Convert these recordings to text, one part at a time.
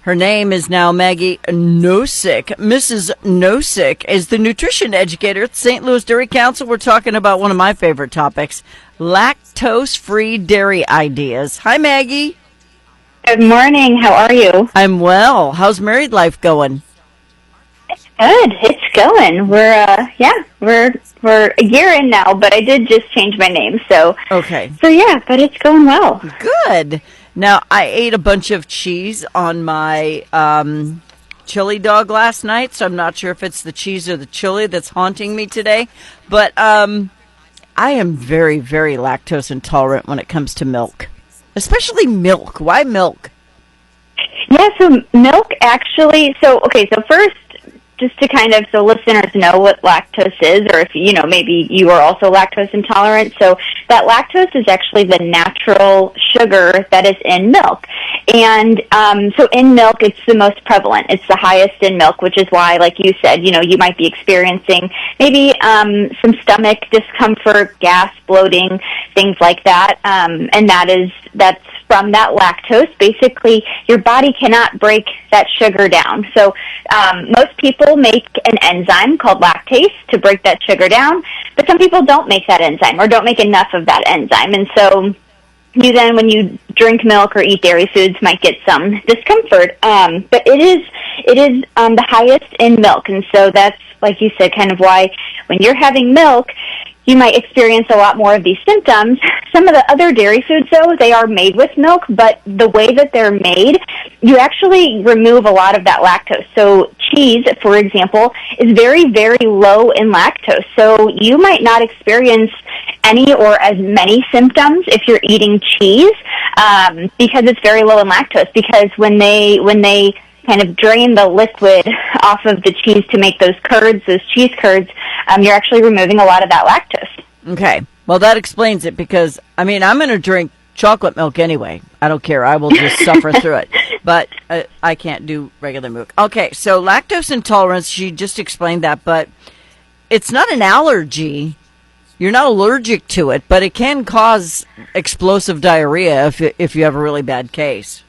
Her name is now Maggie Nosek. Mrs. Nosek is the nutrition educator at the St. Louis Dairy Council. We're talking about one of my favorite topics, lactose-free dairy ideas. Hi, Maggie. Good morning. How are you? I'm well. How's married life going? Good. It's going. We're a year in now, but I did just change my name, so okay. So yeah, but it's going well. Good. Now I ate a bunch of cheese on my chili dog last night, so I'm not sure if it's the cheese or the chili that's haunting me today. But I am very, very lactose intolerant when it comes to milk, especially milk. Why milk? Yeah. So milk actually. So first, just to so listeners know what lactose is, or if, maybe you are also lactose intolerant. So that lactose is actually the natural sugar that is in milk. And so in milk, it's the most prevalent. It's the highest in milk, which is why, like you said, you might be experiencing maybe some stomach discomfort, gas, bloating, things like that. And that's from that lactose. Basically, your body cannot break that sugar down. So most people make an enzyme called lactase to break that sugar down, but some people don't make that enzyme or don't make enough of that enzyme. And so you then, when you drink milk or eat dairy foods, might get some discomfort. But it is the highest in milk. And so that's, like you said, kind of why when you're having milk, you might experience a lot more of these symptoms. Some of the other dairy foods, though, they are made with milk, but the way that they're made, you actually remove a lot of that lactose. So cheese, for example, is very, very low in lactose. So you might not experience any or as many symptoms if you're eating cheese because it's very low in lactose. Because when they kind of drain the liquid off of the cheese to make those curds, those cheese curds, you're actually removing a lot of that lactose. Okay. Well, that explains it because, I'm going to drink chocolate milk anyway. I don't care. I will just suffer through it. But I can't do regular milk. Okay, so lactose intolerance, she just explained that, but it's not an allergy. You're not allergic to it, but it can cause explosive diarrhea if you have a really bad case.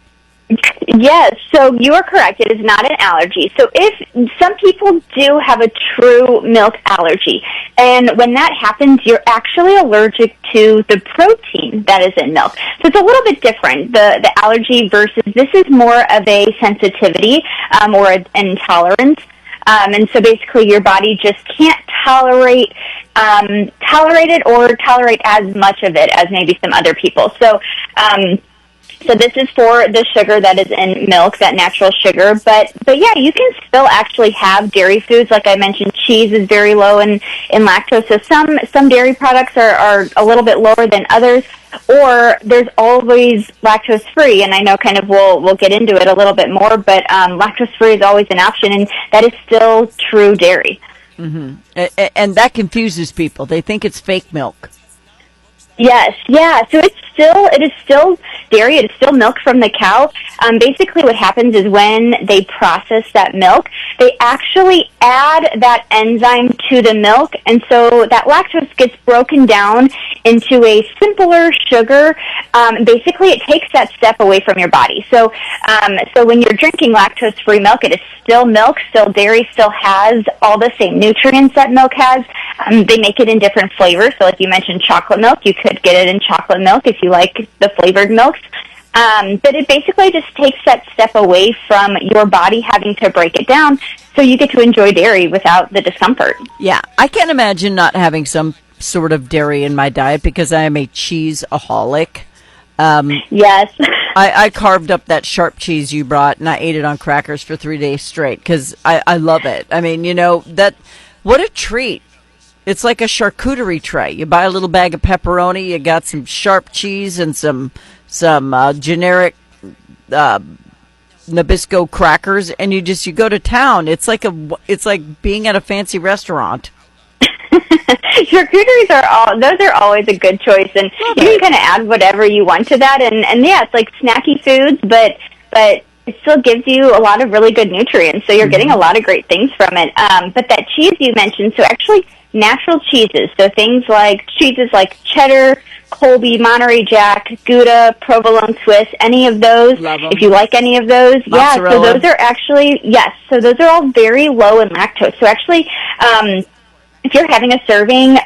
Yes, so you are correct. It is not an allergy. So if some people do have a true milk allergy, and when that happens, you're actually allergic to the protein that is in milk. So it's a little bit different, the allergy versus this is more of a sensitivity or an intolerance. And so basically your body just can't tolerate it or tolerate as much of it as maybe some other people. So this is for the sugar that is in milk, that natural sugar. But yeah, you can still actually have dairy foods. Like I mentioned, cheese is very low in lactose. So some dairy products are a little bit lower than others. Or there's always lactose free, and I know kind of we'll get into it a little bit more. But lactose free is always an option, and that is still true dairy. Mm-hmm. And that confuses people. They think it's fake milk. Yes, yeah. So it is still dairy. It is still milk from the cow. Basically, what happens is when they process that milk, they actually add that enzyme to the milk, and so that lactose gets broken down into a simpler sugar. Basically, it takes that step away from your body. So when you're drinking lactose-free milk, it is still milk, still dairy, still has all the same nutrients that milk has. They make it in different flavors. So like you mentioned, chocolate milk, you could get it in chocolate milk if you like the flavored milks. But it basically just takes that step away from your body having to break it down so you get to enjoy dairy without the discomfort. Yeah, I can't imagine not having some sort of dairy in my diet because I am a cheese-aholic. Yes. I carved up that sharp cheese you brought and I ate it on crackers for 3 days straight because I love it. I mean, what a treat. It's like a charcuterie tray. You buy a little bag of pepperoni, you got some sharp cheese and some generic Nabisco crackers, and you go to town. It's like being at a fancy restaurant. Charcuteries are always a good choice, and you can kind of add whatever you want to that, and yeah, it's like snacky foods, but it still gives you a lot of really good nutrients, so you're getting a lot of great things from it. But that cheese you mentioned, so actually natural cheeses, so things like cheeses like cheddar, Colby, Monterey Jack, Gouda, Provolone Swiss, any of those. Love 'em. If you like any of those, Mozzarella. so those are actually, so those are all very low in lactose. So actually, if you're having a serving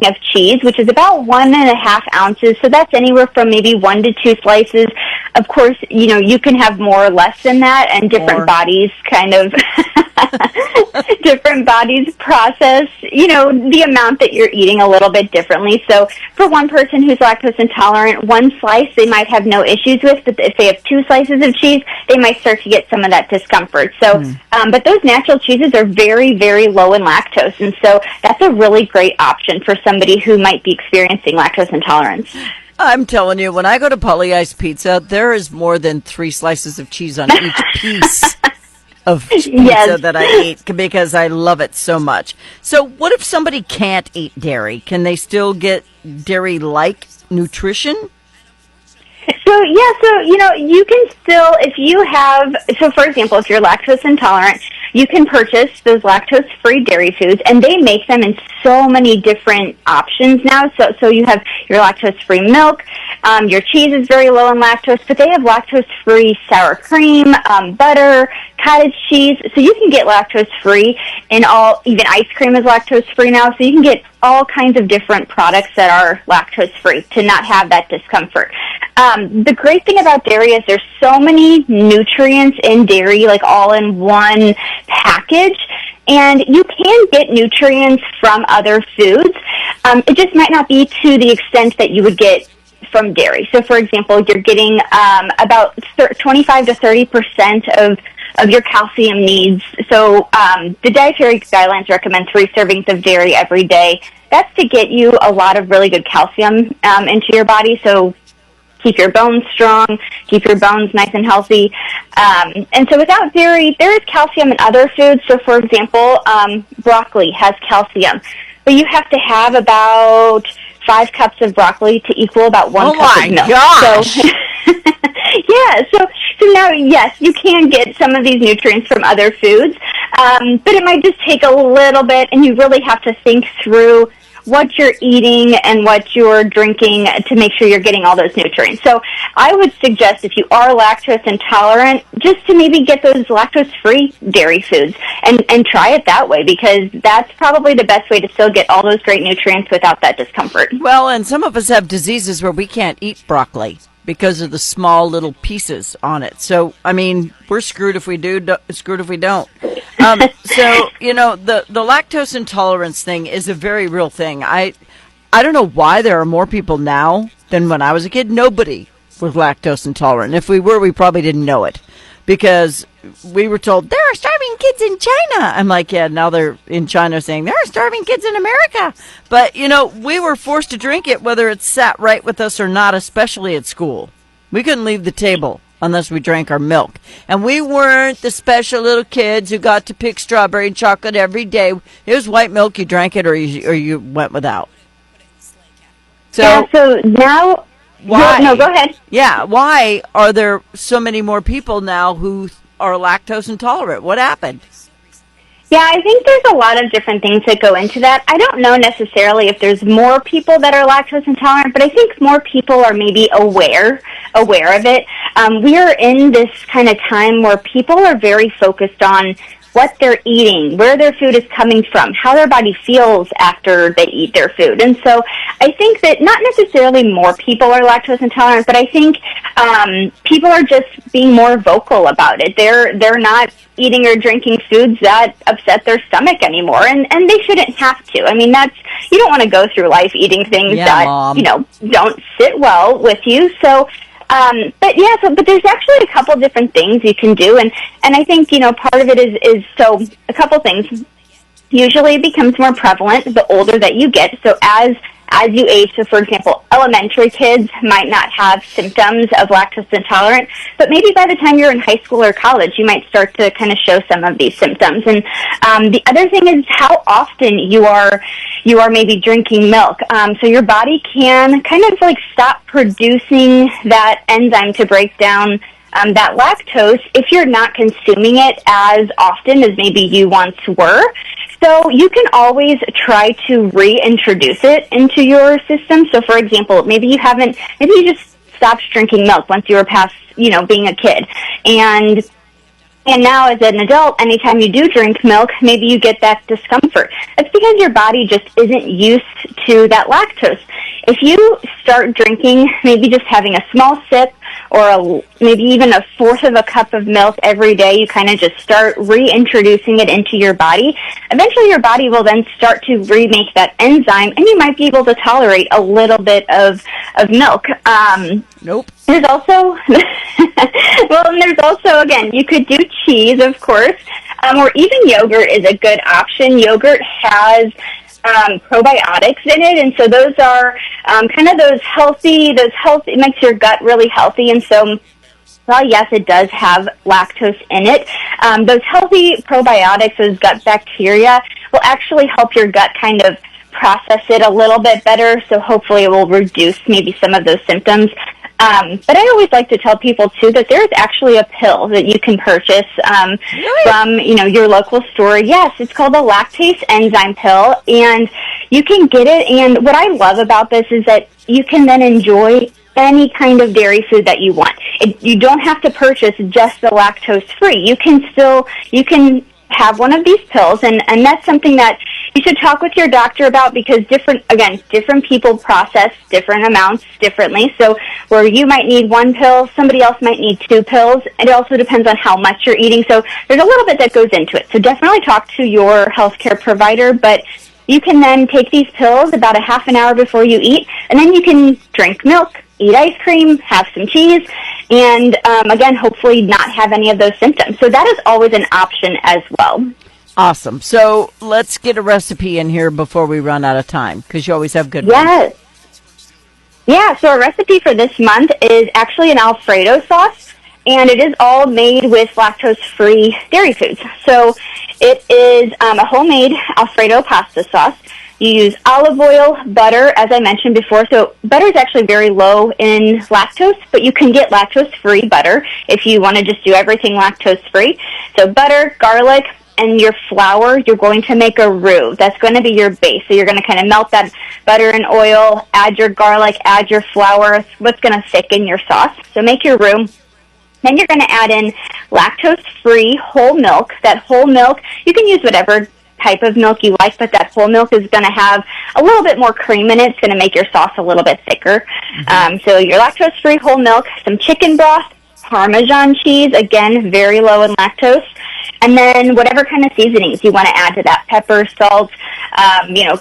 of cheese, which is about 1.5 ounces, so that's anywhere from maybe 1 to 2 slices. Of course, you can have more or less than that, and different bodies kind of different bodies process, the amount that you're eating a little bit differently. So for one person who's lactose intolerant, 1 slice they might have no issues with, but if they have 2 slices of cheese, they might start to get some of that discomfort. So, but those natural cheeses are very, very low in lactose, and so that's a really great option for somebody who might be experiencing lactose intolerance. I'm telling you, when I go to Polly Ice Pizza, there is more than 3 slices of cheese on each piece of pizza that I eat because I love it so much. So what if somebody can't eat dairy? Can they still get dairy-like nutrition? So, you can still, for example, if you're lactose intolerant, you can purchase those lactose-free dairy foods, and they make them in so many different options now. So you have your lactose-free milk, your cheese is very low in lactose, but they have lactose-free sour cream, butter, cottage cheese, so you can get lactose-free in even ice cream is lactose-free now, so you can get all kinds of different products that are lactose-free to not have that discomfort. The great thing about dairy is there's so many nutrients in dairy, like all in one package, and you can get nutrients from other foods. It just might not be to the extent that you would get from dairy. So, for example, you're getting about 25 to 30% of your calcium needs. So the dietary guidelines recommend 3 servings of dairy every day. That's to get you a lot of really good calcium into your body. So keep your bones strong, keep your bones nice and healthy. And so without dairy, there is calcium in other foods. So, for example, broccoli has calcium. But you have to have about 5 cups of broccoli to equal about 1 cup of milk. Gosh. So, so now, yes, you can get some of these nutrients from other foods, but it might just take a little bit, and you really have to think through what you're eating and what you're drinking to make sure you're getting all those nutrients. So I would suggest if you are lactose intolerant, just to maybe get those lactose-free dairy foods and try it that way, because that's probably the best way to still get all those great nutrients without that discomfort. Well, and some of us have diseases where we can't eat broccoli because of the small little pieces on it. So, I mean, we're screwed if we do, screwed if we don't. So, the lactose intolerance thing is a very real thing. I don't know why there are more people now than when I was a kid. Nobody was lactose intolerant. If we were, we probably didn't know it because we were told there are starving kids in China. I'm like, yeah, now they're in China saying there are starving kids in America. But, we were forced to drink it whether it sat right with us or not, especially at school. We couldn't leave the table unless we drank our milk. And we weren't the special little kids who got to pick strawberry and chocolate every day. It was white milk, you drank it or you went without. So now... Why? No, go ahead. Yeah, why are there so many more people now who are lactose intolerant? What happened? Yeah, I think there's a lot of different things that go into that. I don't know necessarily if there's more people that are lactose intolerant, but I think more people are maybe aware of it. We are in this kind of time where people are very focused on what they're eating, where their food is coming from, how their body feels after they eat their food. And so I think that not necessarily more people are lactose intolerant, but I think people are just being more vocal about it. They're not eating or drinking foods that upset their stomach anymore, and they shouldn't have to. I mean, you don't want to go through life eating things that, Mom. Don't sit well with you. So but there's actually a couple different things you can do, and I think, part of it is a couple things. Usually it becomes more prevalent the older that you get. So as you age, so for example, elementary kids might not have symptoms of lactose intolerant, but maybe by the time you're in high school or college, you might start to kind of show some of these symptoms. And the other thing is how often you are maybe drinking milk. So your body can kind of like stop producing that enzyme to break down that lactose if you're not consuming it as often as maybe you once were. So you can always try to reintroduce it into your system. So for example, maybe you just stopped drinking milk once you were past, being a kid. And now as an adult, anytime you do drink milk, maybe you get that discomfort. That's because your body just isn't used to that lactose. If you start drinking, maybe just having a small sip or maybe even a fourth of a cup of milk every day, you kind of just start reintroducing it into your body. Eventually your body will then start to remake that enzyme, and you might be able to tolerate a little bit of milk. Nope. There's also, again, you could do cheese, of course, or even yogurt is a good option. Yogurt has probiotics in it, and so those are kind of those healthy, it makes your gut really healthy, and so, well, yes, it does have lactose in it. Those healthy probiotics, those gut bacteria, will actually help your gut kind of process it a little bit better, so hopefully it will reduce maybe some of those symptoms. But I always like to tell people, too, that there's actually a pill that you can purchase from, your local store. Yes, it's called the Lactase enzyme pill, and you can get it. And what I love about this is that you can then enjoy any kind of dairy food that you want. You don't have to purchase just the lactose-free. You can have one of these pills, and that's something that you should talk with your doctor about, because different people process different amounts differently. So where you might need one pill, somebody else might need 2 pills. It also depends on how much you're eating. So there's a little bit that goes into it. So definitely talk to your healthcare provider, but you can then take these pills about a half an hour before you eat, and then you can drink milk, eat ice cream, have some cheese, and again, hopefully not have any of those symptoms. So that is always an option as well. Awesome. So let's get a recipe in here before we run out of time, because you always have good ones. Yes. Yeah, so our recipe for this month is actually an Alfredo sauce, and it is all made with lactose-free dairy foods. So it is a homemade Alfredo pasta sauce. You use olive oil, butter, as I mentioned before. So butter is actually very low in lactose, but you can get lactose-free butter if you want to just do everything lactose-free. So butter, garlic, and your flour, you're going to make a roux. That's going to be your base. So you're going to kind of melt that butter and oil, add your garlic, add your flour. What's going to thicken your sauce. So make your roux. Then you're going to add in lactose-free whole milk. That whole milk, you can use whatever type of milk you like, but that whole milk is going to have a little bit more cream in it. It's going to make your sauce a little bit thicker. So your lactose-free whole milk, some chicken broth, Parmesan cheese, again, very low in lactose, and then whatever kind of seasonings you want to add to that, pepper, salt,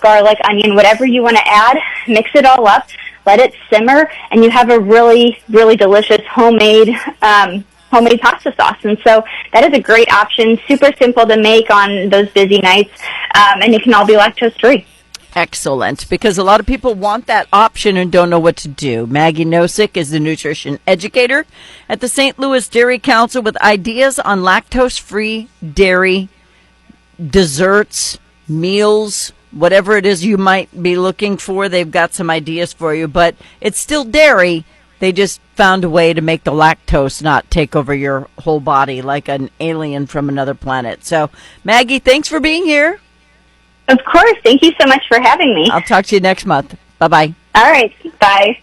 garlic, onion, whatever you want to add, mix it all up, let it simmer, and you have a really, really delicious homemade pasta sauce. And so that is a great option, super simple to make on those busy nights, and it can all be lactose-free. Excellent, because a lot of people want that option and don't know what to do. Maggie Nosek is the nutrition educator at the St. Louis Dairy Council with ideas on lactose-free dairy, desserts, meals, whatever it is you might be looking for. They've got some ideas for you, but it's still dairy. They just found a way to make the lactose not take over your whole body like an alien from another planet. So, Maggie, thanks for being here. Of course. Thank you so much for having me. I'll talk to you next month. Bye-bye. All right. Bye.